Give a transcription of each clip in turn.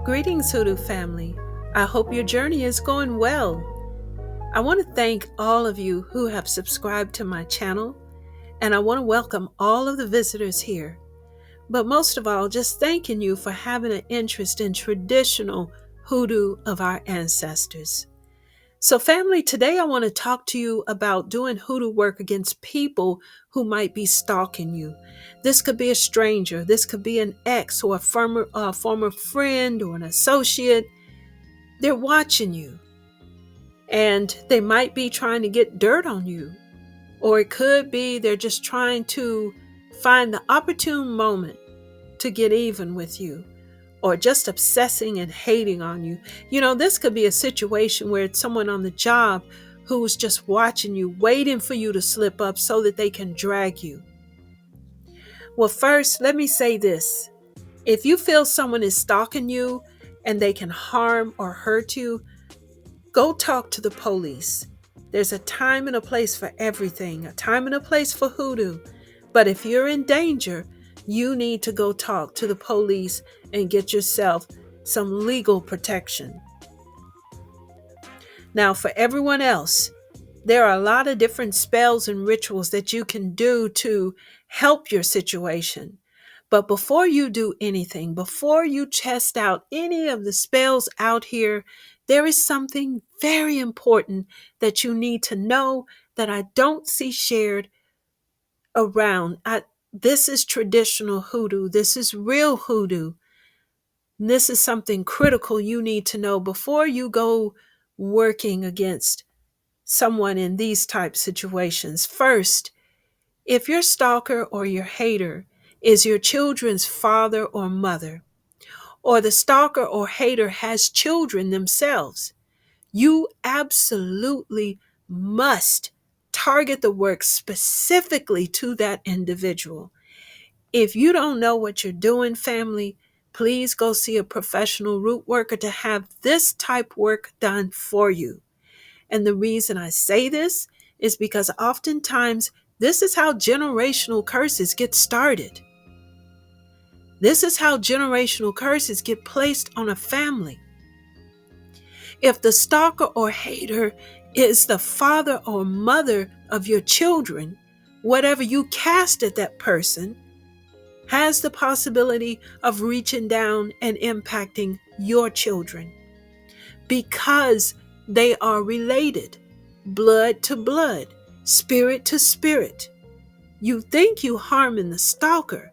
Greetings, Hoodoo family. I hope your journey is going well. I want to thank all of you who have subscribed to my channel, and I want to welcome all of the visitors here. But most of all, just thanking you for having an interest in traditional hoodoo of our ancestors. So, family, today I want to talk to you about doing hoodoo work against people who might be stalking you. This could be a stranger, this could be an ex or a former friend or an associate. They're watching you and they might be trying to get dirt on you, or it could be they're just trying to find the opportune moment to get even with you, or just obsessing and hating on you. This could be a situation where it's someone on the job who's just watching you, waiting for you to slip up so that they can drag you. Well, first, let me say this. If you feel someone is stalking you and they can harm or hurt you, go talk to the police. There's a time and a place for everything, a time and a place for hoodoo. But if you're in danger, you need to go talk to the police and get yourself some legal protection. Now, for everyone else, there are a lot of different spells and rituals that you can do to help your situation. But before you do anything, before you test out any of the spells out here, there is something very important that you need to know that I don't see shared around. This is traditional hoodoo. This is real hoodoo. This is something critical you need to know before you go working against someone in these type situations. First, if your stalker or your hater is your children's father or mother, or the stalker or hater has children themselves, you absolutely must target the work specifically to that individual. If you don't know what you're doing, family, please go see a professional root worker to have this type work done for you. And the reason I say this is because oftentimes this is how generational curses get started. This is how generational curses get placed on a family. If the stalker or hater is the father or mother of your children, whatever you cast at that person has the possibility of reaching down and impacting your children because they are related, blood to blood, spirit to spirit. You think you harming the stalker,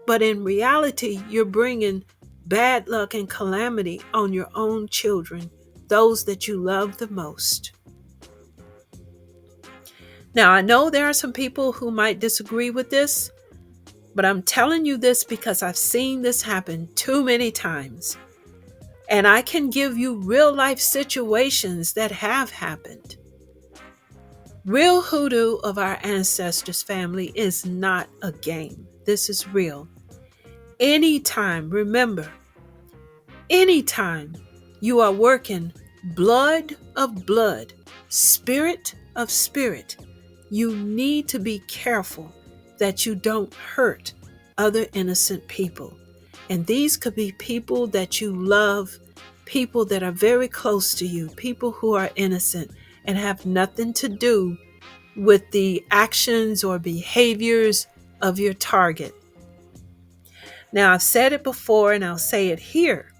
but in reality, you're bringing bad luck and calamity on your own children, those that you love the most. Now, I know there are some people who might disagree with this, but I'm telling you this because I've seen this happen too many times. And I can give you real life situations that have happened. Real hoodoo of our ancestors' family is not a game. This is real. Anytime, remember, anytime you are working blood of blood, spirit of spirit, you need to be careful that you don't hurt other innocent people. And these could be people that you love, people that are very close to you, people who are innocent and have nothing to do with the actions or behaviors of your target. Now, I've said it before and I'll say it here.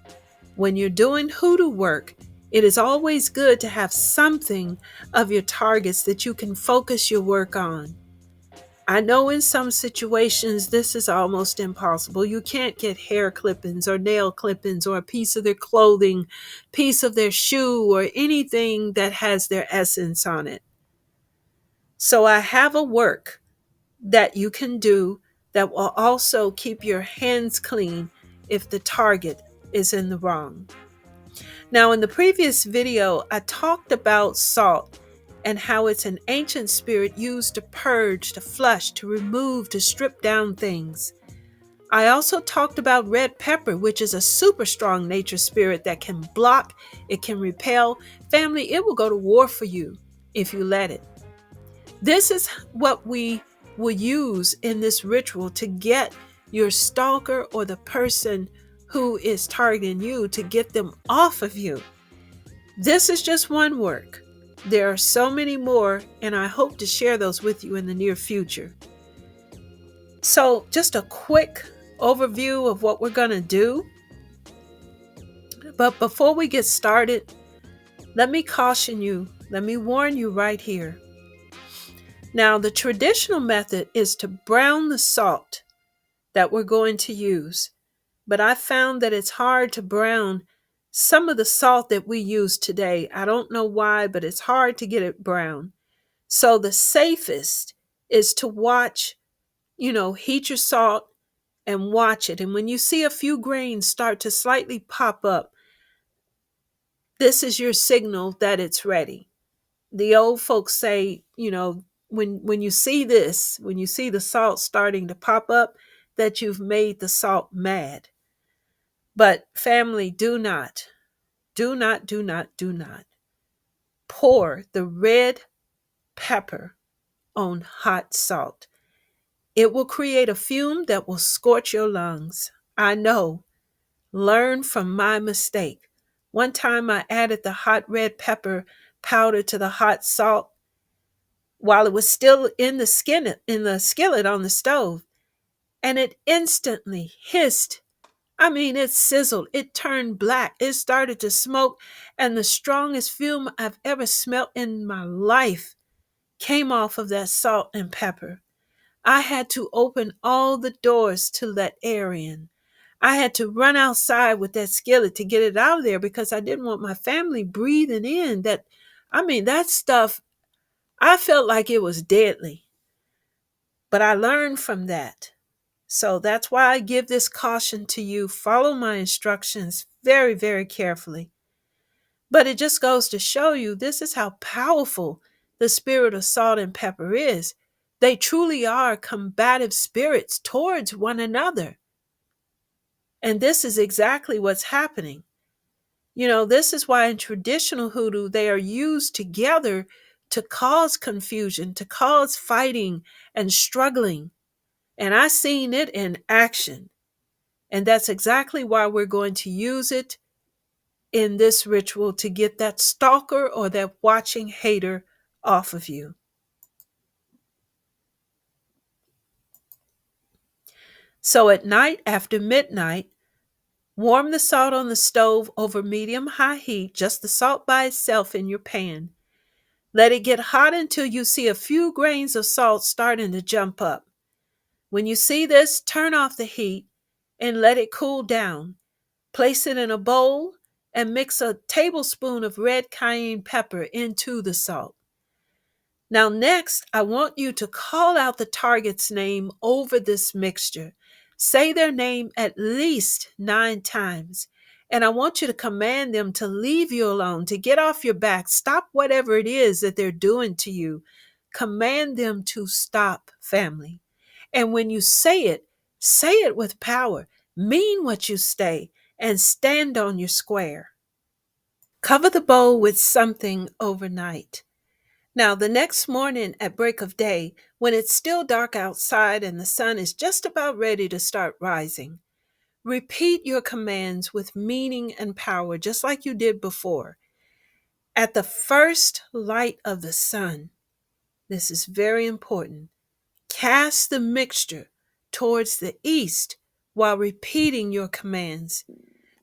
When you're doing hoodoo work, it is always good to have something of your targets that you can focus your work on. I know in some situations this is almost impossible. You can't get hair clippings or nail clippings or a piece of their clothing, piece of their shoe, or anything that has their essence on it. So I have a work that you can do that will also keep your hands clean if the target is in the wrong. Now, in the previous video, I talked about salt and how it's an ancient spirit used to purge, to flush, to remove, to strip down things. I also talked about red pepper, which is a super strong nature spirit that can block, it can repel. Family, it will go to war for you if you let it. This is what we will use in this ritual to get your stalker or the person who is targeting you to get them off of you. This is just one work. There are so many more, and I hope to share those with you in the near future. So, just a quick overview of what we're going to do. But before we get started, let me caution you, let me warn you right here. Now, the traditional method is to brown the salt that we're going to use. But I found that it's hard to brown some of the salt that we use today. I don't know why, but it's hard to get it brown. So the safest is to watch, heat your salt and watch it. And when you see a few grains start to slightly pop up, this is your signal that it's ready. The old folks say, when you see this, when you see the salt starting to pop up, that you've made the salt mad. But family, do not pour the red pepper on hot salt. It will create a fume that will scorch your lungs. I know. Learn from my mistake. One time I added the hot red pepper powder to the hot salt while it was still in the skillet on the stove, and it instantly hissed. It sizzled. It turned black. It started to smoke, and the strongest fume I've ever smelt in my life came off of that salt and pepper. I had to open all the doors to let air in. I had to run outside with that skillet to get it out of there because I didn't want my family breathing in that stuff. I felt like it was deadly, but I learned from that. So that's why I give this caution to you. Follow my instructions very, very carefully. But it just goes to show you this is how powerful the spirit of salt and pepper is. They truly are combative spirits towards one another. And this is exactly what's happening. This is why in traditional hoodoo, they are used together to cause confusion, to cause fighting and struggling. And I've seen it in action. And that's exactly why we're going to use it in this ritual to get that stalker or that watching hater off of you. So at night, after midnight, warm the salt on the stove over medium-high heat, just the salt by itself in your pan. Let it get hot until you see a few grains of salt starting to jump up. When you see this, turn off the heat and let it cool down. Place it in a bowl and mix a tablespoon of red cayenne pepper into the salt. Now next, I want you to call out the target's name over this mixture. Say their name at least 9 times. And I want you to command them to leave you alone, to get off your back. Stop whatever it is that they're doing to you. Command them to stop, family. And when you say it with power. Mean what you say and stand on your square. Cover the bowl with something overnight. Now, the next morning at break of day, when it's still dark outside and the sun is just about ready to start rising, repeat your commands with meaning and power, just like you did before. At the first light of the sun, this is very important, cast the mixture towards the east while repeating your commands.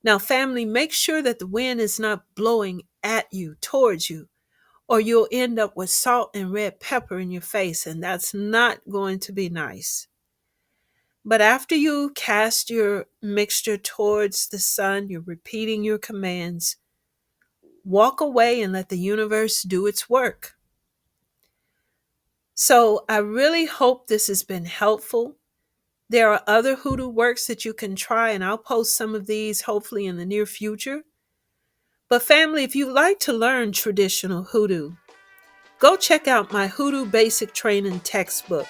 Now, family, make sure that the wind is not blowing at you, towards you, or you'll end up with salt and red pepper in your face, and that's not going to be nice. But after you cast your mixture towards the sun, you're repeating your commands. Walk away and let the universe do its work. So I really hope this has been helpful. There are other hoodoo works that you can try, and I'll post some of these hopefully in the near future. But family, if you'd like to learn traditional hoodoo, go check out my Hoodoo Basic Training textbook.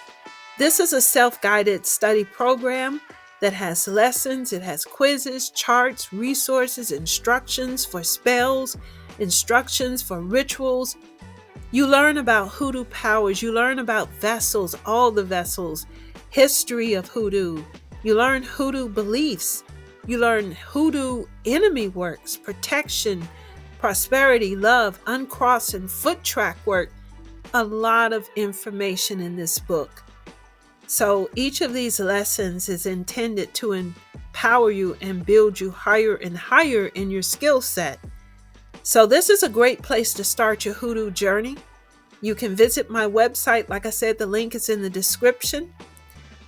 This is a self-guided study program that has lessons, it has quizzes, charts, resources, instructions for spells, instructions for rituals. You learn about hoodoo powers, you learn about vessels, all the vessels, history of hoodoo. You learn hoodoo beliefs, You learn Hoodoo enemy works, protection, prosperity, love, uncross, and foot track work. A lot of information in this book. So each of these lessons is intended to empower you and build you higher and higher in your skill set. So this is a great place to start your Hoodoo journey. You can visit my website. Like I said, the link is in the description.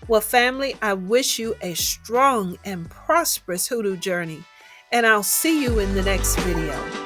Well, family, I wish you a strong and prosperous Hoodoo journey, and I'll see you in the next video.